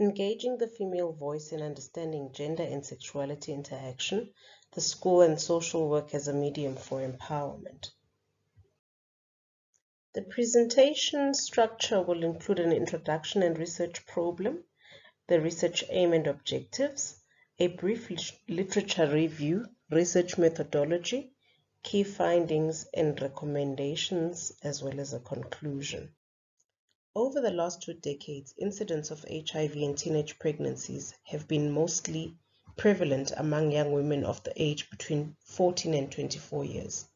Engaging the female voice in understanding gender and sexuality interaction, the school and social work as a medium for empowerment. The presentation structure will include an introduction and research problem, the research aim and objectives, a brief literature review, research methodology, key findings and recommendations, as well as a conclusion. Over the last 2 decades, incidents of HIV and teenage pregnancies have been mostly prevalent among young women of the age between 14 and 24 years.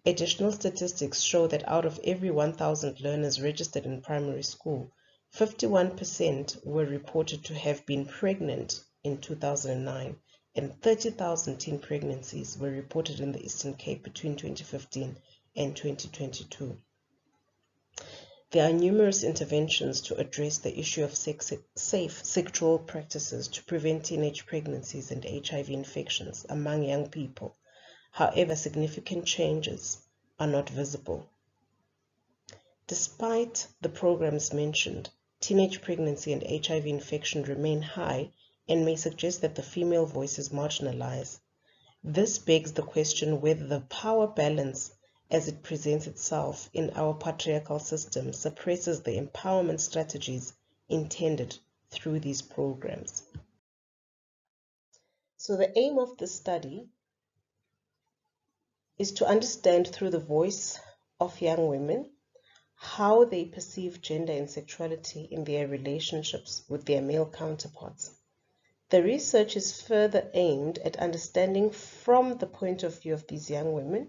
Additional statistics show that out of every 1,000 learners registered in primary school, 51% were reported to have been pregnant in 2009, and 30,000 teen pregnancies were reported in the Eastern Cape between 2015 and 2022. There are numerous interventions to address the issue of safe sexual practices to prevent teenage pregnancies and HIV infections among young people. However, significant changes are not visible. Despite the programs mentioned, teenage pregnancy and HIV infection remain high and may suggest that the female voice is marginalized. This begs the question whether the power balance as it presents itself in our patriarchal system suppresses the empowerment strategies intended through these programs. So the aim of this study is to understand through the voice of young women how they perceive gender and sexuality in their relationships with their male counterparts. The research is further aimed at understanding from the point of view of these young women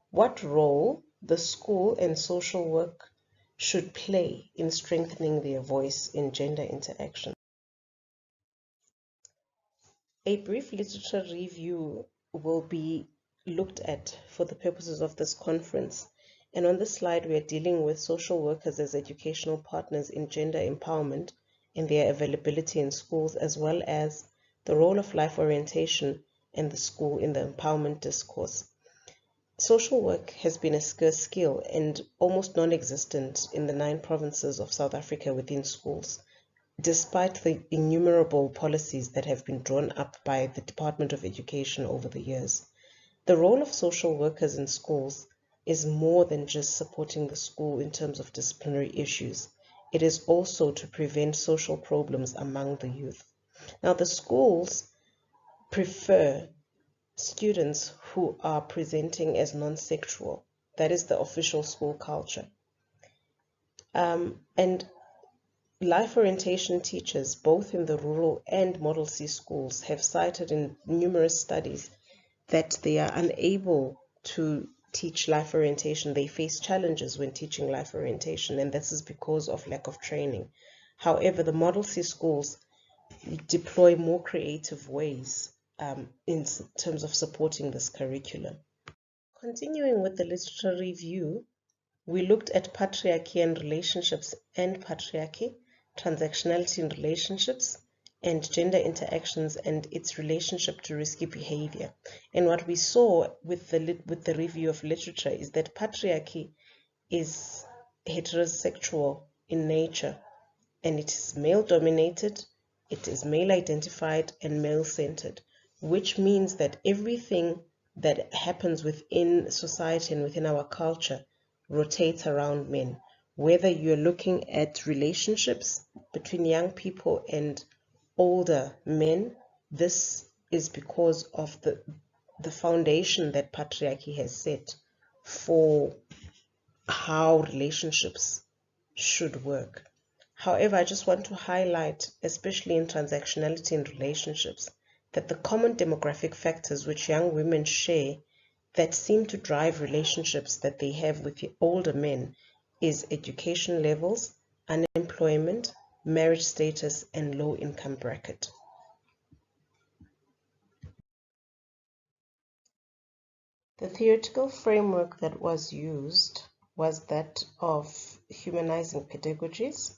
what role the school and social work should play in strengthening their voice in gender interaction. A brief literature review will be looked at for the purposes of this conference. And on this slide, we are dealing with social workers as educational partners in gender empowerment and their availability in schools, as well as the role of life orientation and the school in the empowerment discourse. Social work has been a scarce skill and almost non-existent in the 9 provinces of South Africa within schools, despite the innumerable policies that have been drawn up by the Department of Education over the years. The role of social workers in schools is more than just supporting the school in terms of disciplinary issues. It is also to prevent social problems among the youth. Now, the schools prefer students who are presenting as non-sexual. That is the official school culture. And life orientation teachers, both in the rural and Model C schools, have cited in numerous studies that they are unable to teach life orientation. They face challenges when teaching life orientation, and this is because of lack of training. However, the Model C schools deploy more creative ways in terms of supporting this curriculum. Continuing with the literature review, we looked at patriarchy and relationships and patriarchy, transactionality in relationships, and gender interactions and its relationship to risky behavior. And what we saw with the review of literature is that patriarchy is heterosexual in nature, and it is male-dominated, it is male-identified and male-centered, which means that everything that happens within society and within our culture rotates around men. Whether you're looking at relationships between young people and older men, this is because of the foundation that patriarchy has set for how relationships should work. However, I just want to highlight, especially in transactionality in relationships, that the common demographic factors which young women share that seem to drive relationships that they have with the older men is education levels, unemployment, marriage status, and low income bracket. The theoretical framework that was used was that of Humanizing Pedagogies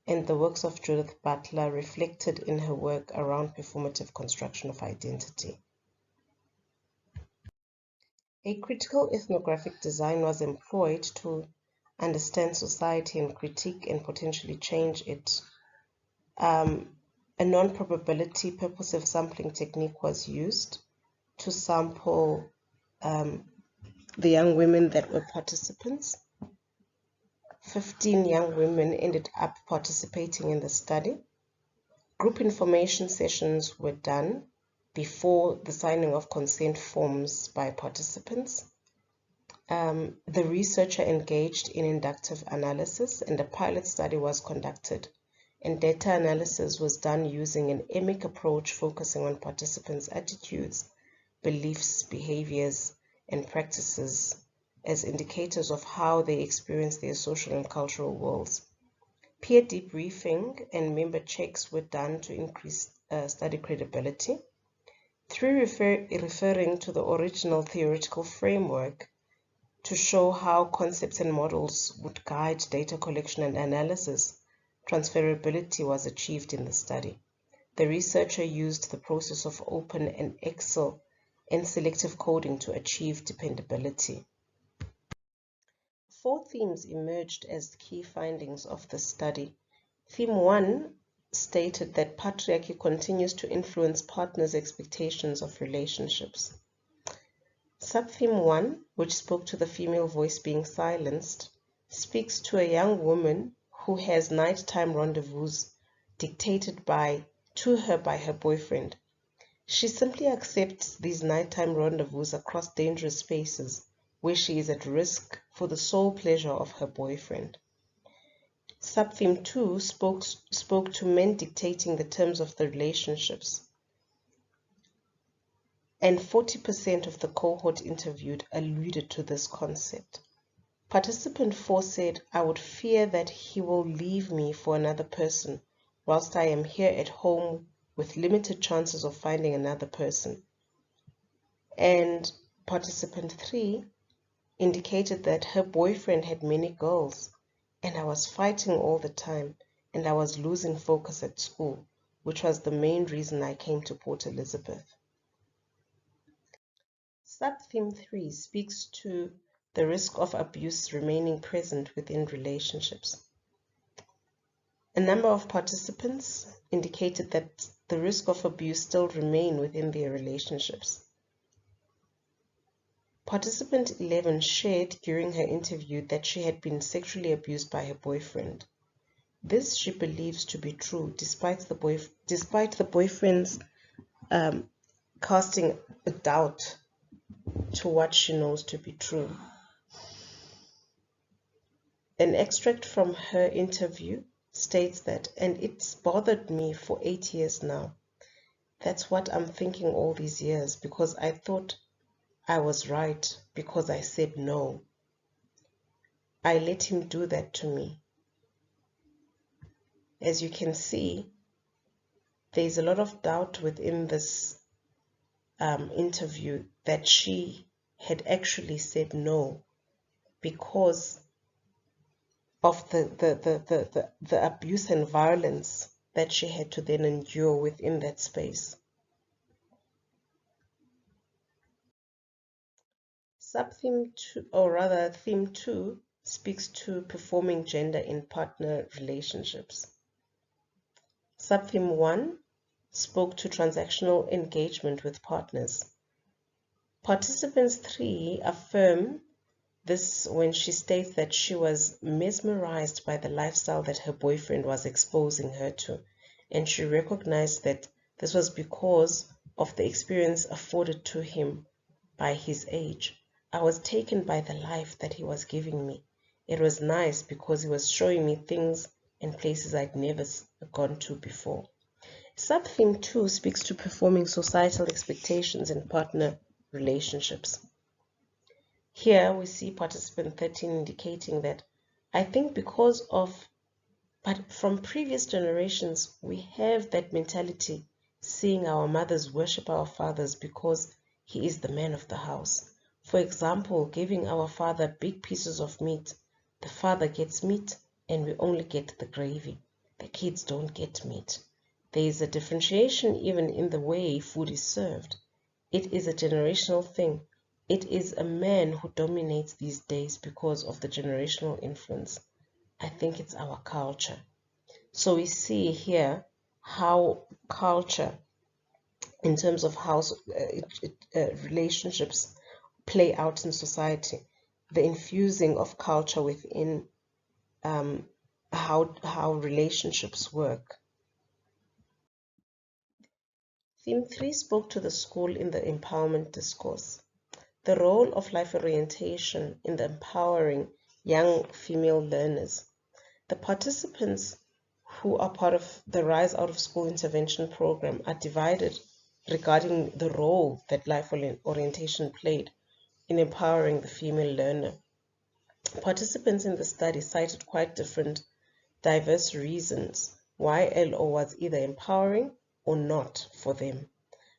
and the works of Judith Butler reflected in her work around performative construction of identity. A critical ethnographic design was employed to understand society and critique and potentially change it. A non-probability purposive sampling technique was used to sample the young women that were participants. 15 young women ended up participating in the study. Group information sessions were done before the signing of consent forms by participants. The researcher engaged in inductive analysis, and a pilot study was conducted, and data analysis was done using an emic approach focusing on participants' attitudes, beliefs, behaviors, and practices as indicators of how they experience their social and cultural worlds. Peer debriefing and member checks were done to increase study credibility. Through referring to the original theoretical framework to show how concepts and models would guide data collection and analysis, transferability was achieved in the study. The researcher used the process of Open and Excel and selective coding to achieve dependability. 4 themes emerged as key findings of the study. Theme 1 stated that patriarchy continues to influence partners' expectations of relationships. Subtheme 1, which spoke to the female voice being silenced, speaks to a young woman who has nighttime rendezvous dictated to her by her boyfriend. She simply accepts these nighttime rendezvous across dangerous spaces where she is at risk for the sole pleasure of her boyfriend. Subtheme 2 spoke to men dictating the terms of the relationships, and 40% of the cohort interviewed alluded to this concept. Participant 4 said, "I would fear that he will leave me for another person whilst I am here at home with limited chances of finding another person." And participant 3 indicated that her boyfriend had many girls, and I was fighting all the time, and I was losing focus at school, which was the main reason I came to Port Elizabeth. Subtheme 3 speaks to the risk of abuse remaining present within relationships. A number of participants indicated that the risk of abuse still remain within their relationships. Participant 11 shared during her interview that she had been sexually abused by her boyfriend. This she believes to be true, despite the boyfriend's casting a doubt to what she knows to be true. An extract from her interview states that, "And it's bothered me for 8 years now. That's what I'm thinking all these years, because I thought I was right because I said no. I let him do that to me." As you can see, there's a lot of doubt within this interview that she had actually said no because of the abuse and violence that she had to then endure within that space. Subtheme 2, or rather theme 2, speaks to performing gender in partner relationships. Subtheme 1 spoke to transactional engagement with partners. Participants 3 affirm this when she states that she was mesmerized by the lifestyle that her boyfriend was exposing her to, and she recognized that this was because of the experience afforded to him by his age. "I was taken by the life that he was giving me. It was nice because he was showing me things and places I'd never gone to before." Subtheme 2 speaks to performing societal expectations in partner relationships. Here we see participant 13 indicating that, "I think but from previous generations, we have that mentality, seeing our mothers worship our fathers because he is the man of the house. For example, giving our father big pieces of meat. The father gets meat and we only get the gravy. The kids don't get meat. There is a differentiation even in the way food is served. It is a generational thing. It is a man who dominates these days because of the generational influence. I think it's our culture." So we see here how culture, in terms of how relationships play out in society, the infusing of culture within how relationships work. Theme 3 spoke to the school in the empowerment discourse. The role of life orientation in the empowering young female learners. The participants who are part of the Rise Out of School intervention program are divided regarding the role that life orientation played in empowering the female learner. Participants in the study cited quite different, diverse reasons why LO was either empowering or not for them.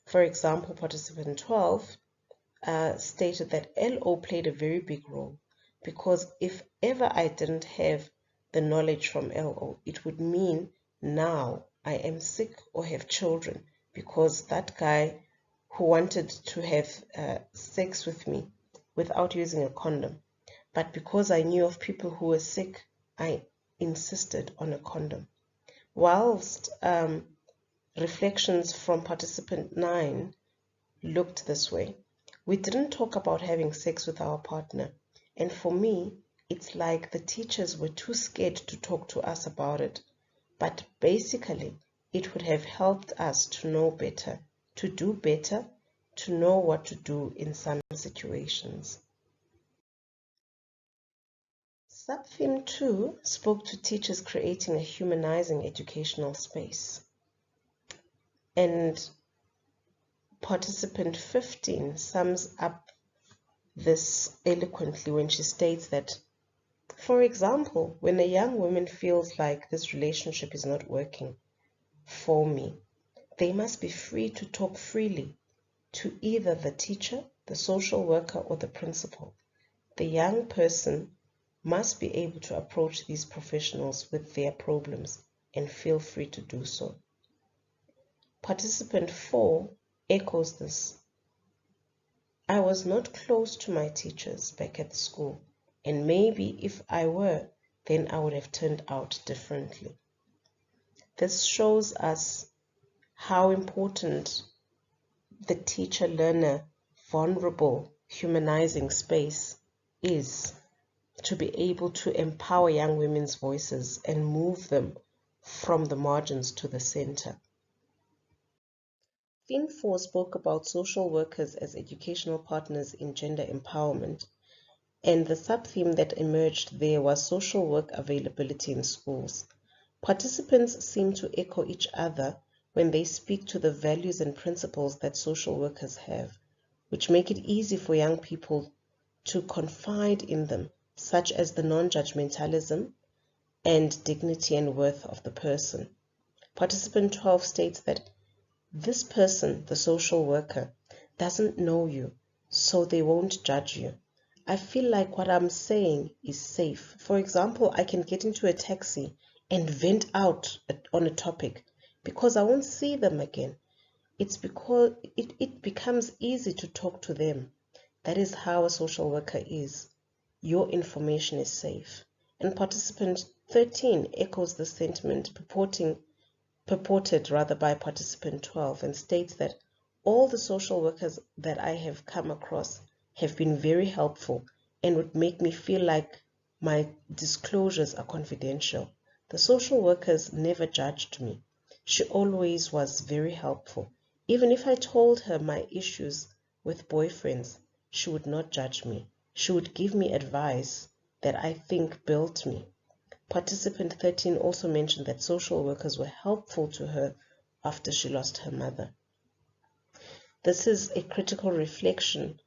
For example, participant 12 stated that LO played a very big role because if ever I didn't have the knowledge from LO, it would mean now I am sick or have children because that guy who wanted to have sex with me without using a condom, but because I knew of people who were sick, I insisted on a condom. Whilst reflections from participant 9 looked this way. We didn't talk about having sex with our partner, and for me, it's like the teachers were too scared to talk to us about it. But basically, it would have helped us to know better, to do better, to know what to do in some situations. Subtheme 2 spoke to teachers creating a humanizing educational space. And participant 15 sums up this eloquently when she states that, for example, when a young woman feels like this relationship is not working for me, they must be free to talk freely to either the teacher, the social worker, or the principal. The young person must be able to approach these professionals with their problems and feel free to do so. Participant 4 echoes this. I was not close to my teachers back at school, and maybe if I were, then I would have turned out differently. This shows us how important the teacher-learner vulnerable humanizing space is to be able to empower young women's voices and move them from the margins to the center. Theme 4 spoke about social workers as educational partners in gender empowerment, and the sub-theme that emerged there was social work availability in schools. Participants seem to echo each other when they speak to the values and principles that social workers have, which make it easy for young people to confide in them, such as the non-judgmentalism and dignity and worth of the person. Participant 12 states that this person, the social worker, doesn't know you, so they won't judge you. I feel like what I'm saying is safe. For example, I can get into a taxi and vent out on a topic because I won't see them again. It's because it becomes easy to talk to them. That is how a social worker is. Your information is safe. And participant 13 echoes the sentiment purported by participant 12 and states that all the social workers that I have come across have been very helpful and would make me feel like my disclosures are confidential. The social workers never judged me. She always was very helpful. Even if I told her my issues with boyfriends, she would not judge me. She would give me advice that I think built me. Participant 13 also mentioned that social workers were helpful to her after she lost her mother. This is a critical reflection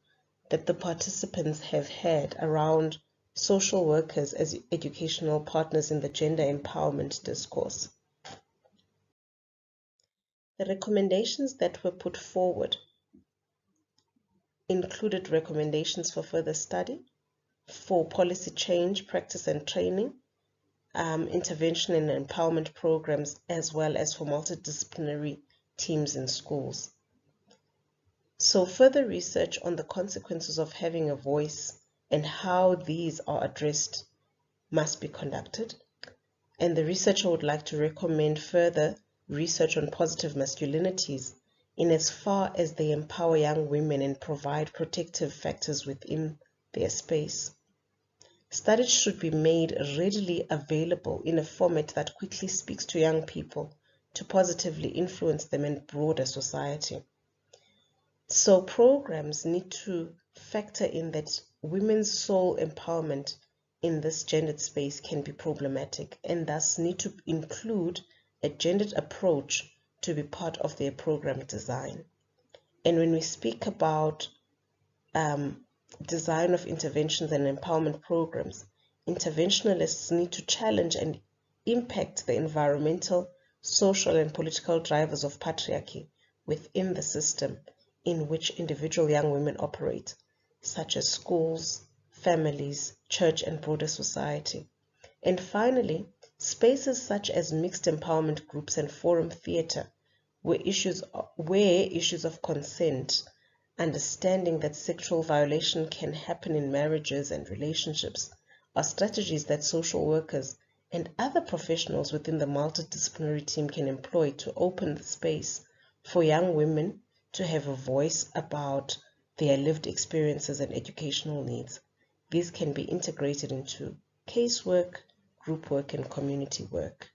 that the participants have had around social workers as educational partners in the gender empowerment discourse. The recommendations that were put forward included recommendations for further study, for policy change, practice and training, intervention and empowerment programs, as well as for multidisciplinary teams in schools. So further research on the consequences of having a voice and how these are addressed must be conducted. And the researcher would like to recommend further research on positive masculinities in as far as they empower young women and provide protective factors within their space. Studies should be made readily available in a format that quickly speaks to young people to positively influence them in broader society. So programs need to factor in that women's soul empowerment in this gendered space can be problematic and thus need to include a gendered approach to be part of their program design. And when we speak about design of interventions and empowerment programs, interventionalists need to challenge and impact the environmental, social, and political drivers of patriarchy within the system in which individual young women operate, such as schools, families, church, and broader society. And finally, spaces such as mixed empowerment groups and forum theatre, where issues of consent, understanding that sexual violation can happen in marriages and relationships, are strategies that social workers and other professionals within the multidisciplinary team can employ to open the space for young women to have a voice about their lived experiences and educational needs. These can be integrated into casework, group work, and community work.